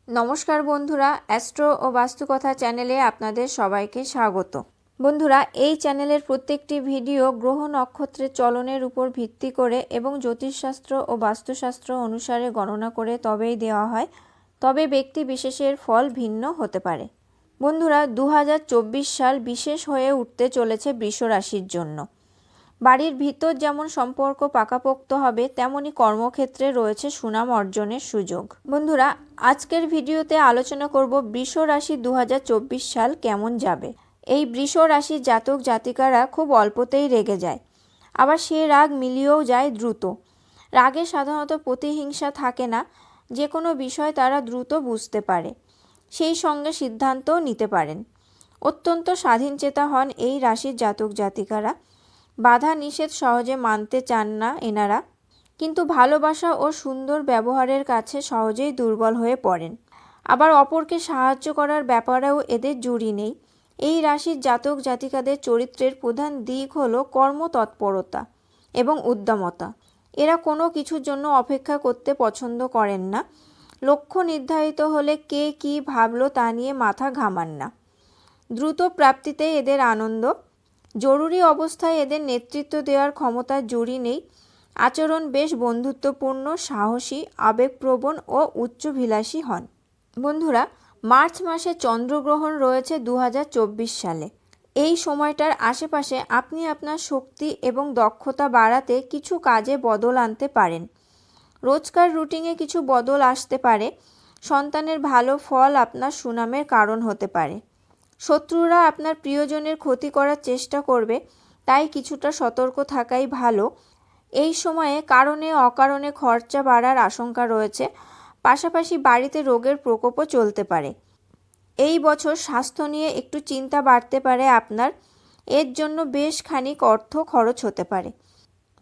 নমস্কার বন্ধুরা, অ্যাস্ট্রো ও বাস্তুকথা চ্যানেলে আপনাদের সবাইকে স্বাগত। বন্ধুরা, এই চ্যানেলের প্রত্যেকটি ভিডিও গ্রহ নক্ষত্রের চলনের উপর ভিত্তি করে এবং জ্যোতিষশাস্ত্র ও বাস্তুশাস্ত্র অনুসারে গণনা করে তবেই দেওয়া হয়, তবে ব্যক্তি বিশেষের ফল ভিন্ন হতে পারে। বন্ধুরা, 2024 সাল বিশেষ হয়ে উঠতে চলেছে বৃষ রাশির জন্য। বাড়ির ভিতর যেমন সম্পর্ক পাকাপোক্ত হবে, তেমনি কর্মক্ষেত্রে রয়েছে সুনাম অর্জনের সুযোগ। বন্ধুরা, আজকের ভিডিওতে আলোচনা করব বৃষ রাশি 2024 সাল কেমন যাবে। এই বৃষ রাশির জাতক জাতিকারা খুব অল্পতেই রেগে যায়, আবার সে রাগ মিলিয়েও যায় দ্রুত। রাগে সাধারণত প্রতিহিংসা থাকে না, যে কোনো বিষয় তারা দ্রুত বুঝতে পারে, সেই সঙ্গে সিদ্ধান্তও নিতে পারেন। অত্যন্ত স্বাধীনচেতা হন এই রাশির জাতক জাতিকারা। বাধা নিষেধ সহজে মানতে চান না এনারা, কিন্তু ভালোবাসা ও সুন্দর ব্যবহারের কাছে সহজেই দুর্বল হয়ে পড়েন। আবার অপরকে সাহায্য করার ব্যাপারেও এদের জুড়ি নেই। এই রাশির জাতক জাতিকাদের চরিত্রের প্রধান দিক হলো কর্মতৎপরতা এবং উদ্যমতা। এরা কোনো কিছুর জন্য অপেক্ষা করতে পছন্দ করেন না। লক্ষ্য নির্ধারিত হলে কে কী ভাবলো তা নিয়ে মাথা ঘামান না। দ্রুত প্রাপ্তিতে এদের আনন্দ। জরুরি অবস্থায় এদের নেতৃত্ব দেওয়ার ক্ষমতার জুড়ি নেই। আচরণ বেশ বন্ধুত্বপূর্ণ, সাহসী, আবেগপ্রবণ ও উচ্চাভিলাষী হন। বন্ধুরা, মার্চ মাসে চন্দ্রগ্রহণ রয়েছে 2024 সালে। এই সময়টার আশেপাশে আপনি আপনার শক্তি এবং দক্ষতা বাড়াতে কিছু কাজে বদল আনতে পারেন। রোজকার রুটিনে কিছু বদল আসতে পারে। সন্তানের ভালো ফল আপনার সুনামের কারণ হতে পারে। শত্রুরা আপনার প্রিয়জনের ক্ষতি করার চেষ্টা করবে, তাই কিছুটা সতর্ক থাকাই ভালো। এই সময়ে কারণে অকারণে খরচা বাড়ার আশঙ্কা রয়েছে, পাশাপাশি বাড়িতে রোগের প্রকোপও চলতে পারে। এই বছর স্বাস্থ্য নিয়ে একটু চিন্তা বাড়তে পারে আপনার, এর জন্য বেশ খানিক অর্থ খরচ হতে পারে।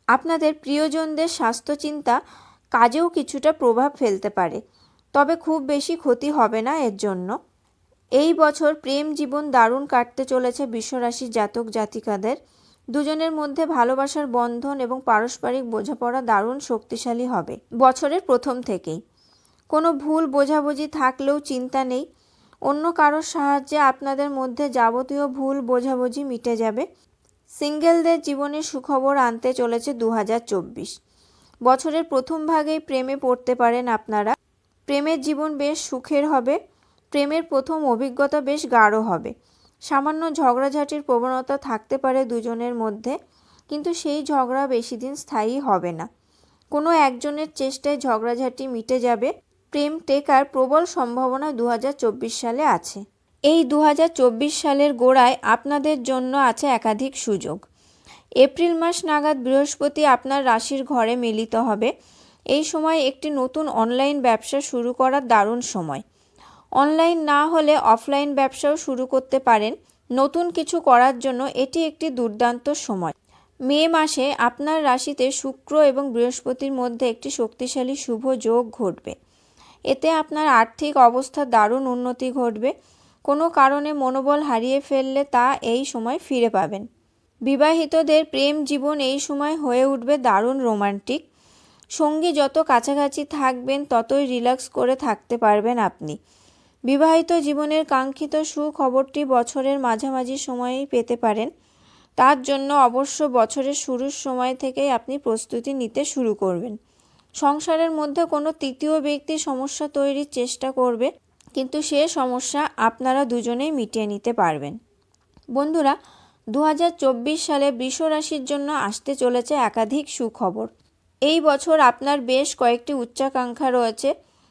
আপনাদের প্রিয়জনদের স্বাস্থ্য চিন্তা কাজেও কিছুটা প্রভাব ফেলতে পারে, তবে খুব বেশি ক্ষতি হবে না এর জন্য। এই বছর প্রেম জীবন দারুণ কাটতে চলেছে বৃষরাশির জাতক জাতিকাদের। দুজনের মধ্যে ভালোবাসার বন্ধন এবং পারস্পরিক বোঝাপড়া দারুণ শক্তিশালী হবে বছরের প্রথম থেকেই। কোনো ভুল বোঝাবুঝি থাকলেও চিন্তা নেই, অন্য কারোর সাহায্যে আপনাদের মধ্যে যাবতীয় ভুল বোঝাবুঝি মিটে যাবে। সিঙ্গেলদের জীবনে সুখবর আনতে চলেছে 2024। বছরের প্রথম ভাগেই প্রেমে পড়তে পারেন আপনারা। প্রেমের জীবন বেশ সুখের হবে। প্রেমের প্রথম অভিজ্ঞতা বেশ গাঢ় হবে। সামান্য ঝগড়াঝাটির প্রবণতা থাকতে পারে দুজনের মধ্যে, কিন্তু সেই ঝগড়া বেশি দিন স্থায়ী হবে না। কোনো একজনের চেষ্টায় ঝগড়াঝাটি মিটে যাবে। প্রেম টেকার প্রবল সম্ভাবনা 2024 সালে আছে। এই 2024 সালের গোড়ায় আপনাদের জন্য আছে একাধিক সুযোগ। এপ্রিল মাস নাগাদ বৃহস্পতি আপনার রাশির ঘরে মিলিত হবে। এই সময় একটি নতুন অনলাইন ব্যবসা শুরু করার দারুণ সময়। অনলাইন না হলে অফলাইন ব্যবসাও শুরু করতে পারেন। নতুন কিছু করার জন্য এটি একটি দুর্দান্ত সময়। মে মাসে আপনার রাশিতে শুক্র এবং বৃহস্পতির মধ্যে একটি শক্তিশালী শুভ যোগ ঘটবে। এতে আপনার আর্থিক অবস্থা দারুণ উন্নতি ঘটবে। কোনো কারণে মনোবল হারিয়ে ফেললে তা এই সময় ফিরে পাবেন। বিবাহিতদের প্রেম জীবন এই সময় হয়ে উঠবে দারুণ রোমান্টিক। সঙ্গী যত কাছাকাছি থাকবেন ততই রিল্যাক্স করে থাকতে পারবেন আপনি। বিবাহিত জীবনের কাঙ্ক্ষিত সুখবরটি বছরের মাঝামাঝি সময়েই পেতে পারেন। তার জন্য অবশ্য বছরের শুরুর সময় থেকেই আপনি প্রস্তুতি নিতে শুরু করবেন। সংসারের মধ্যে কোনো তৃতীয় ব্যক্তি সমস্যা তৈরির চেষ্টা করবে, কিন্তু সে সমস্যা আপনারা দুজনেই মিটিয়ে নিতে পারবেন। বন্ধুরা, 2024 সালে বৃষ রাশির জন্য আসতে চলেছে একাধিক সুখবর। এই বছর আপনার বেশ কয়েকটি উচ্চাকাঙ্ক্ষা রয়েছে,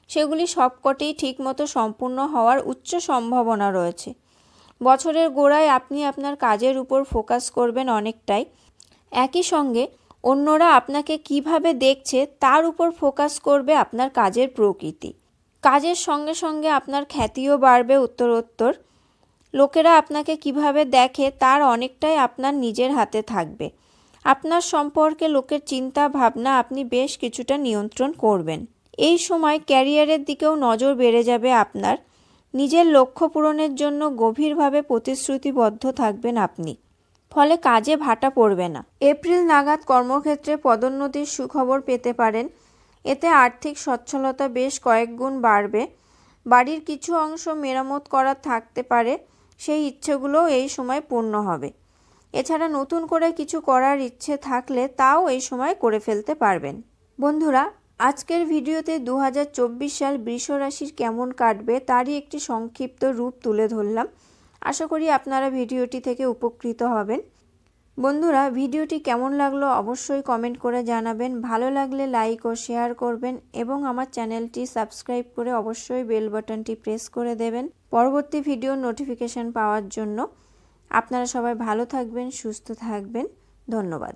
সেগুলি সবকটিই ঠিকমতো সম্পূর্ণ হওয়ার উচ্চ সম্ভাবনা রয়েছে। বছরের গোড়ায় আপনি আপনার কাজের উপর ফোকাস করবেন অনেকটাই। একই সঙ্গে অন্যরা আপনাকে কিভাবে দেখছে তার উপর ফোকাস করবে আপনার কাজের প্রকৃতি। কাজের সঙ্গে সঙ্গে আপনার খ্যাতিও বাড়বে উত্তরোত্তর। লোকেরা আপনাকে কিভাবে দেখে তার অনেকটাই আপনার নিজের হাতে থাকবে। আপনার সম্পর্কে লোকের চিন্তা ভাবনা আপনি বেশ কিছুটা নিয়ন্ত্রণ করবেন। এই সময় ক্যারিয়ারের দিকেও নজর বেড়ে যাবে আপনার। নিজের লক্ষ্য পূরণের জন্য গভীরভাবে প্রতিশ্রুতিবদ্ধ থাকবেন আপনি, ফলে কাজে ভাটা পড়বে না। এপ্রিল নাগাদ কর্মক্ষেত্রে পদোন্নতির সুখবর পেতে পারেন। এতে আর্থিক সচ্ছলতা বেশ কয়েক গুণ বাড়বে। বাড়ির কিছু অংশ মেরামত করার থাকতে পারে, সেই ইচ্ছেগুলোও এই সময় পূর্ণ হবে। এছাড়া নতুন করে কিছু করার ইচ্ছে থাকলে তাও এই সময় করে ফেলতে পারবেন। বন্ধুরা, আজকের ভিডিওতে 2024 সাল বৃষ রাশির কেমন কাটবে তারই একটি সংক্ষিপ্ত রূপ তুলে ধরলাম। আশা করি আপনারা ভিডিওটি থেকে উপকৃত হবেন। বন্ধুরা, ভিডিওটি কেমন লাগলো অবশ্যই কমেন্ট করে জানাবেন। ভালো লাগলে লাইক ও শেয়ার করবেন এবং আমার চ্যানেলটি সাবস্ক্রাইব করে অবশ্যই বেল বাটনটি প্রেস করে দেবেন পরবর্তী ভিডিওর নোটিফিকেশন পাওয়ার জন্য। আপনারা সবাই ভালো থাকবেন, সুস্থ থাকবেন। ধন্যবাদ।